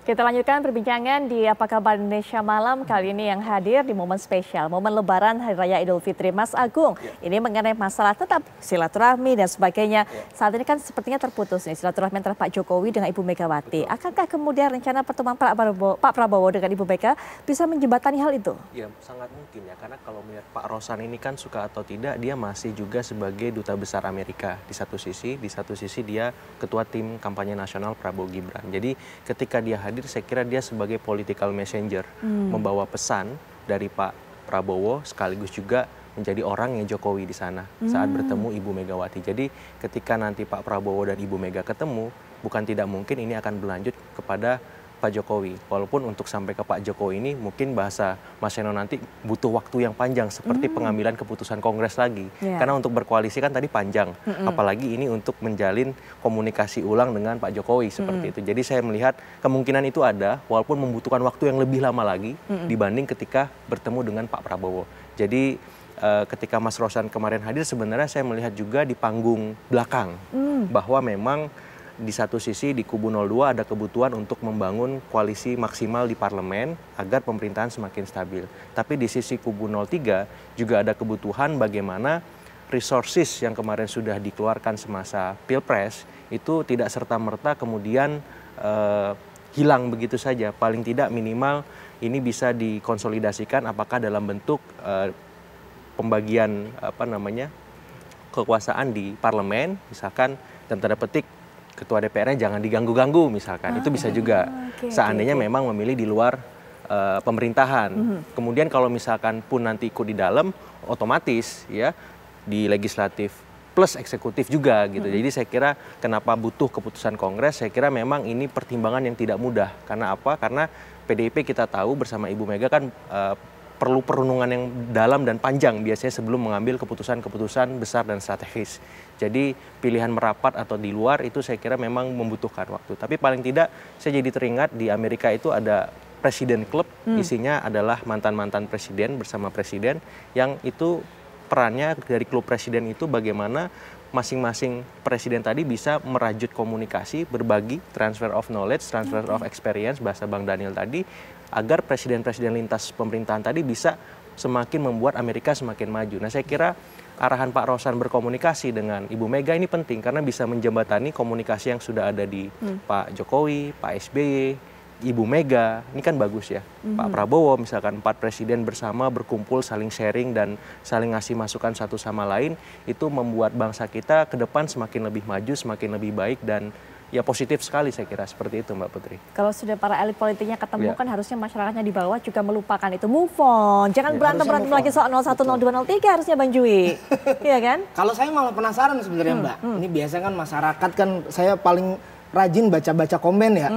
Kita lanjutkan perbincangan di Apa Kabar Indonesia Malam kali ini yang hadir di momen spesial, momen Lebaran Hari Raya Idul Fitri. Mas Agung, ini mengenai masalah tetap silaturahmi dan sebagainya. Saat ini kan sepertinya terputus nih silaturahmi antara Pak Jokowi dengan Ibu Megawati. Akankah kemudian rencana pertemuan Pak Prabowo dengan Ibu Mega bisa menjembatani hal itu? Ya, sangat mungkin ya, karena kalau melihat Pak Rosan ini kan suka atau tidak, dia masih juga sebagai duta besar Amerika di satu sisi dia ketua tim kampanye nasional Prabowo Gibran. Jadi ketika dia hadir, saya kira dia sebagai political messenger, membawa pesan dari Pak Prabowo sekaligus juga menjadi orangnya Jokowi di sana saat bertemu Ibu Megawati. Jadi ketika nanti Pak Prabowo dan Ibu Mega ketemu, bukan tidak mungkin ini akan berlanjut kepada Pak Jokowi. Walaupun untuk sampai ke Pak Jokowi ini mungkin bahasa Mas Seno nanti butuh waktu yang panjang seperti pengambilan keputusan Kongres lagi. Karena untuk berkoalisi kan tadi panjang. Apalagi ini untuk menjalin komunikasi ulang dengan Pak Jokowi seperti itu. Jadi saya melihat kemungkinan itu ada walaupun membutuhkan waktu yang lebih lama lagi dibanding ketika bertemu dengan Pak Prabowo. Jadi ketika Mas Rosan kemarin hadir sebenarnya saya melihat juga di panggung belakang bahwa memang di satu sisi di kubu 02 ada kebutuhan untuk membangun koalisi maksimal di parlemen agar pemerintahan semakin stabil. Tapi di sisi kubu 03 juga ada kebutuhan bagaimana resources yang kemarin sudah dikeluarkan semasa Pilpres itu tidak serta-merta kemudian hilang begitu saja. Paling tidak minimal ini bisa dikonsolidasikan apakah dalam bentuk pembagian kekuasaan di parlemen misalkan dan tanda petik ketua DPR-nya jangan diganggu-ganggu misalkan, itu bisa juga seandainya memang memilih di luar pemerintahan. Kemudian kalau misalkan pun nanti ikut di dalam, otomatis ya di legislatif plus eksekutif juga gitu. Jadi saya kira kenapa butuh keputusan Kongres, saya kira memang ini pertimbangan yang tidak mudah. Karena apa? Karena PDIP kita tahu bersama Ibu Mega kan perlu perenungan yang dalam dan panjang biasanya sebelum mengambil keputusan-keputusan besar dan strategis. Jadi pilihan merapat atau di luar itu saya kira memang membutuhkan waktu. Tapi paling tidak saya jadi teringat di Amerika itu ada Presiden Club, isinya adalah mantan-mantan presiden bersama presiden yang itu perannya dari klub presiden itu bagaimana masing-masing presiden tadi bisa merajut komunikasi, berbagi, transfer of knowledge, transfer of experience, bahasa Bang Daniel tadi, agar presiden-presiden lintas pemerintahan tadi bisa semakin membuat Amerika semakin maju. Nah saya kira arahan Pak Rosan berkomunikasi dengan Ibu Mega ini penting karena bisa menjembatani komunikasi yang sudah ada di Pak Jokowi, Pak SBY, Ibu Mega, ini kan bagus ya. Pak Prabowo misalkan 4 presiden bersama berkumpul saling sharing dan saling ngasih masukan satu sama lain, itu membuat bangsa kita ke depan semakin lebih maju, semakin lebih baik dan ya positif sekali saya kira seperti itu Mbak Putri. Kalau sudah para elit politiknya ketemu kan harusnya masyarakatnya di bawah juga melupakan itu, move on. Jangan berantem lagi soal 01, 02, 03 harusnya Bang Jui. Iya kan? Kalau saya malah penasaran sebenarnya Mbak. Ini biasanya kan masyarakat kan saya paling rajin baca-baca komen ya.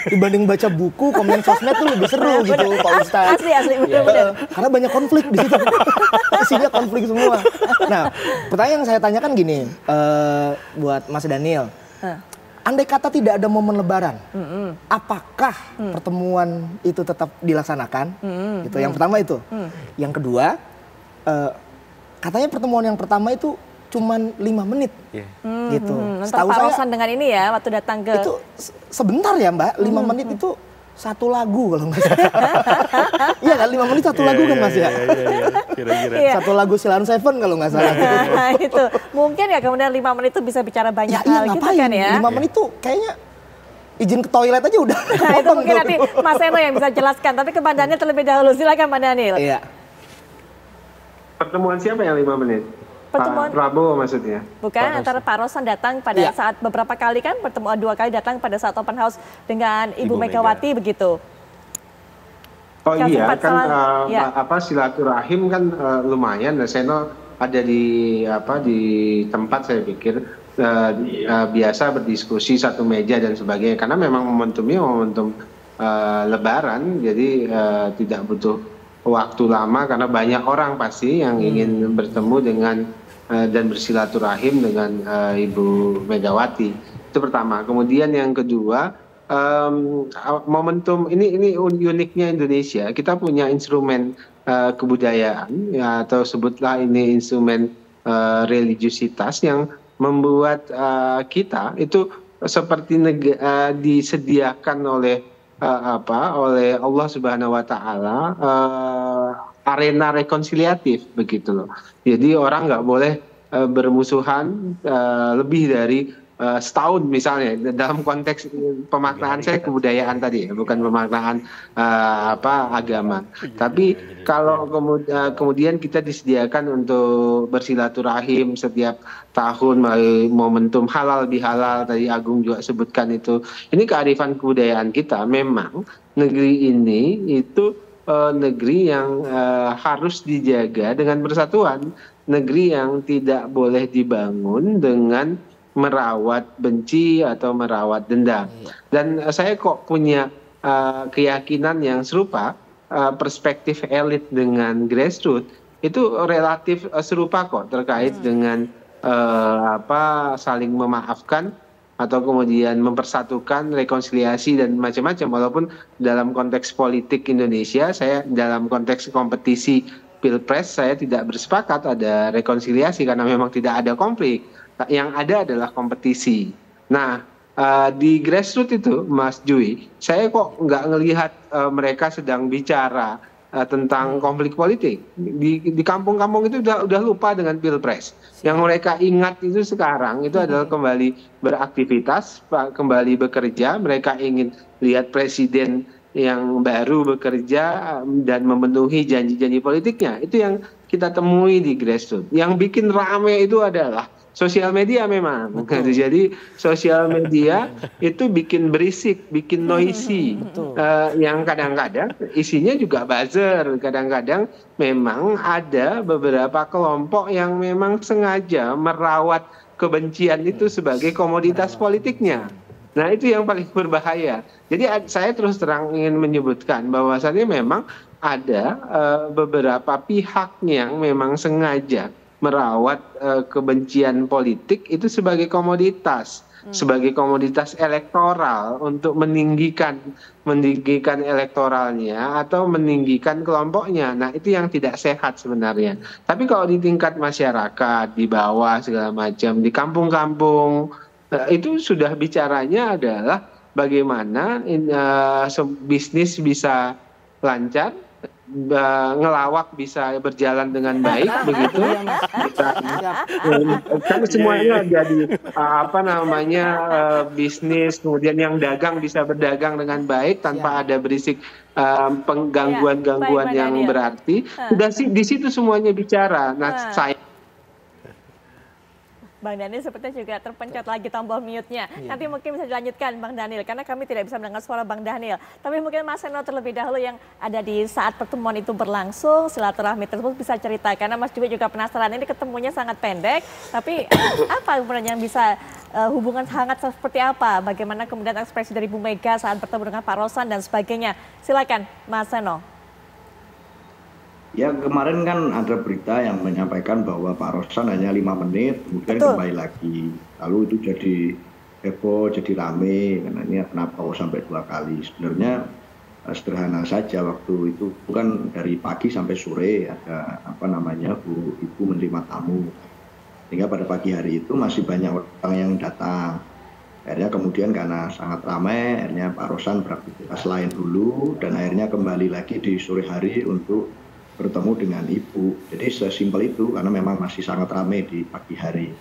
Dibanding baca buku, komen sosmed tuh lebih seru gitu Pak Ustadz. Asli bener. Karena banyak konflik di situ. Isinya konflik semua. Nah, pertanyaan yang saya tanyakan gini buat Mas Daniel. Andai kata tidak ada momen Lebaran, apakah pertemuan itu tetap dilaksanakan? Gitu. Yang pertama itu. Yang kedua, katanya pertemuan yang pertama itu cuman 5 menit, gitu. Setahu Pak Rosan dengan ini ya, waktu datang ke itu sebentar ya Mbak, 5 menit itu satu lagu kalau nggak salah. Iya kan 5 menit satu lagu kan Mas ya? Kira-kira. Satu lagu Silent Seven kalau nggak salah. Nah itu mungkin ya kemudian 5 menit itu bisa bicara banyak hal gitu kan ya. 5 menit tuh kayaknya izin ke toilet aja udah. Nah itu mungkin nanti Mas Seno yang bisa jelaskan. Tapi ke Pak Daniel terlebih dahulu, silakan Pak Daniel. Iya. Pertemuan siapa yang 5 menit? Pertemuan Pak Prabowo maksudnya? Bukan, antara Pak Rosan datang pada saat beberapa kali kan, pertemuan 2 kali datang pada saat open house dengan Ibu Megawati begitu. Oh iya, kan silaturahim kan lumayan. Seno ada di tempat saya pikir biasa berdiskusi satu meja dan sebagainya. Karena memang momentumnya momentum Lebaran, jadi tidak butuh waktu lama karena banyak orang pasti yang ingin bertemu dengan dan bersilaturahim dengan Ibu Megawati. Itu pertama. Kemudian yang kedua, momentum ini uniknya Indonesia. Kita punya instrumen kebudayaan ya, atau sebutlah ini instrumen religiusitas yang membuat kita itu seperti disediakan oleh oleh Allah Subhanahu Wa Taala arena rekonsiliatif begitu loh. Jadi orang nggak boleh bermusuhan lebih dari setahun misalnya, dalam konteks pemaknaan saya kebudayaan tadi ya, bukan pemaknaan agama. Tapi kalau kemudian kita disediakan untuk bersilaturahim setiap tahun melalui momentum halal bihalal, tadi Agung juga sebutkan itu, ini kearifan kebudayaan kita. Memang negeri ini itu negeri yang harus dijaga dengan persatuan, negeri yang tidak boleh dibangun dengan merawat benci atau merawat dendam. Dan saya kok punya keyakinan yang serupa, perspektif elit dengan grassroots itu relatif serupa kok, terkait dengan saling memaafkan atau kemudian mempersatukan, rekonsiliasi dan macam-macam. Walaupun dalam konteks politik Indonesia, saya dalam konteks kompetisi Pilpres saya tidak bersepakat ada rekonsiliasi karena memang tidak ada konflik. Yang ada adalah kompetisi. Nah, di grassroots itu, Mas Jui, saya kok nggak ngelihat mereka sedang bicara tentang konflik politik. Di kampung-kampung itu udah lupa dengan Pilpres. Yang mereka ingat itu sekarang itu adalah kembali beraktivitas, kembali bekerja. Mereka ingin lihat presiden yang baru bekerja dan memenuhi janji-janji politiknya. Itu yang kita temui di grassroots. Yang bikin rame itu adalah sosial media memang. Jadi sosial media itu bikin berisik, bikin noisy. Yang kadang-kadang isinya juga buzzer. Kadang-kadang memang ada beberapa kelompok yang memang sengaja merawat kebencian itu sebagai komoditas politiknya. Nah, itu yang paling berbahaya. Jadi saya terus terang ingin menyebutkan bahwasannya memang ada beberapa pihak yang memang sengaja merawat kebencian politik itu sebagai komoditas, sebagai komoditas elektoral untuk meninggikan elektoralnya atau meninggikan kelompoknya. Nah, itu yang tidak sehat sebenarnya. Tapi kalau di tingkat masyarakat, di bawah segala macam, di kampung-kampung, itu sudah bicaranya adalah bagaimana bisnis bisa lancar, ngelawak bisa berjalan dengan baik, begitu. Kan semuanya jadi bisnis, kemudian yang dagang bisa berdagang dengan baik tanpa ada berisik penggangguan-gangguan yang berarti. Sudah di situ semuanya bicara. Nah, saya Bang Daniel sepertinya juga terpencet lagi tombol mute-nya. Nanti mungkin bisa dilanjutkan Bang Daniel, karena kami tidak bisa mendengar suara Bang Daniel. Tapi mungkin Mas Seno terlebih dahulu yang ada di saat pertemuan itu berlangsung, silaturahmi tersebut bisa cerita. Karena Mas juga penasaran, ini ketemunya sangat pendek, tapi apa sebenarnya yang bisa hubungan hangat seperti apa? Bagaimana kemudian ekspresi dari Bu Mega saat bertemu dengan Pak Rosan dan sebagainya. Silakan Mas Seno. Ya, kemarin kan ada berita yang menyampaikan bahwa Pak Rosan hanya 5 menit, kemudian kembali lagi. Lalu itu jadi heboh, jadi rame, karena ini kenapa sampai 2 kali. Sebenarnya sederhana saja, waktu itu bukan dari pagi sampai sore ada Bu Ibu menerima tamu. Sehingga pada pagi hari itu masih banyak orang yang datang. Akhirnya kemudian karena sangat ramai, akhirnya Pak Rosan beraktivitas lain dulu, dan akhirnya kembali lagi di sore hari untuk bertemu dengan Ibu. Jadi sesimpel itu, karena memang masih sangat ramai di pagi hari.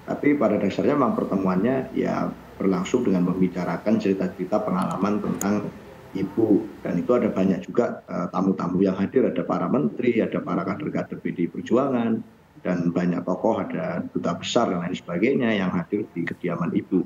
Tapi pada dasarnya memang pertemuannya ya berlangsung dengan membicarakan cerita-cerita pengalaman tentang Ibu. Dan itu ada banyak juga tamu-tamu yang hadir, ada para menteri, ada para kader-kader PDI Perjuangan, dan banyak tokoh, ada duta besar dan lain sebagainya yang hadir di kediaman Ibu.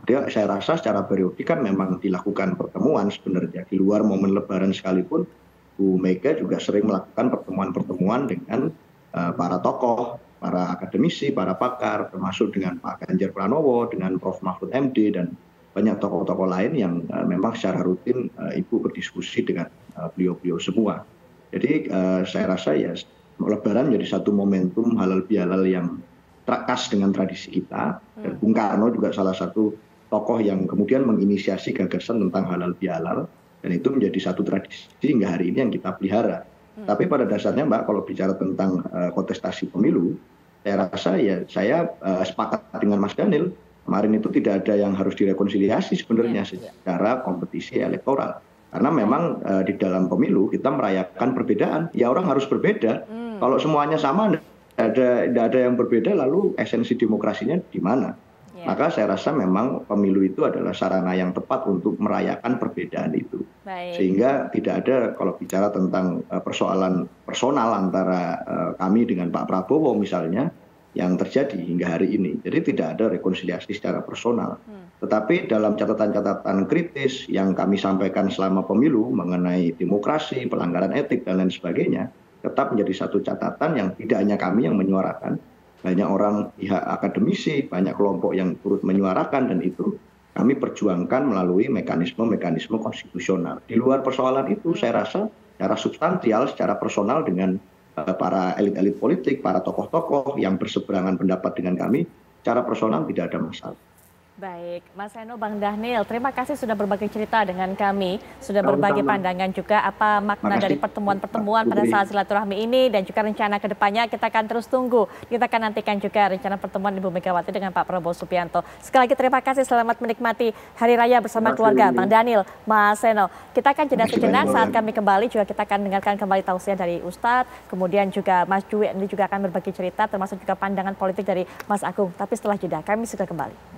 Jadi saya rasa secara periodik kan memang dilakukan pertemuan sebenarnya. Di luar momen Lebaran sekalipun, Bu Mega juga sering melakukan pertemuan-pertemuan dengan para tokoh, para akademisi, para pakar, termasuk dengan Pak Ganjar Pranowo, dengan Prof. Mahfud MD, dan banyak tokoh-tokoh lain yang memang secara rutin Ibu berdiskusi dengan beliau-beliau semua. Jadi saya rasa ya Lebaran menjadi satu momentum halal bihalal yang khas dengan tradisi kita. Dan Bung Karno juga salah satu tokoh yang kemudian menginisiasi gagasan tentang halal bihalal. Dan itu menjadi satu tradisi hingga hari ini yang kita pelihara. Tapi pada dasarnya Mbak, kalau bicara tentang kontestasi pemilu, saya rasa ya saya sepakat dengan Mas Daniel kemarin itu tidak ada yang harus direkonsiliasi sebenarnya secara kompetisi elektoral. Karena memang di dalam pemilu kita merayakan perbedaan. Ya orang harus berbeda. Kalau semuanya sama, tidak ada yang berbeda, lalu esensi demokrasinya di mana? Maka saya rasa memang pemilu itu adalah sarana yang tepat untuk merayakan perbedaan itu. Sehingga tidak ada, kalau bicara tentang persoalan personal antara kami dengan Pak Prabowo misalnya, yang terjadi hingga hari ini. Jadi tidak ada rekonsiliasi secara personal. Tetapi dalam catatan-catatan kritis yang kami sampaikan selama pemilu mengenai demokrasi, pelanggaran etik, dan lain sebagainya, tetap menjadi satu catatan yang tidak hanya kami yang menyuarakan, banyak orang pihak akademisi, banyak kelompok yang turut menyuarakan, dan itu kami perjuangkan melalui mekanisme-mekanisme konstitusional. Di luar persoalan itu, saya rasa secara substansial, secara personal dengan para elit-elit politik, para tokoh-tokoh yang berseberangan pendapat dengan kami, secara personal tidak ada masalah. Baik, Mas Seno, Bang Dhanil, terima kasih sudah berbagi cerita dengan kami, sudah berbagi pandangan juga apa makna dari pertemuan-pertemuan pada saat silaturahmi ini, dan juga rencana ke depannya kita akan terus tunggu. Kita akan nantikan juga rencana pertemuan Ibu Megawati dengan Pak Prabowo Subianto. Sekali lagi terima kasih, selamat menikmati Hari Raya bersama keluarga, Bang Dhanil, Mas Seno. Kita akan jeda sejenak, saat kami kembali juga kita akan dengarkan kembali tausiah dari Ustadz, kemudian juga Mas Juwe ini juga akan berbagi cerita, termasuk juga pandangan politik dari Mas Agung. Tapi setelah jeda, kami sudah kembali.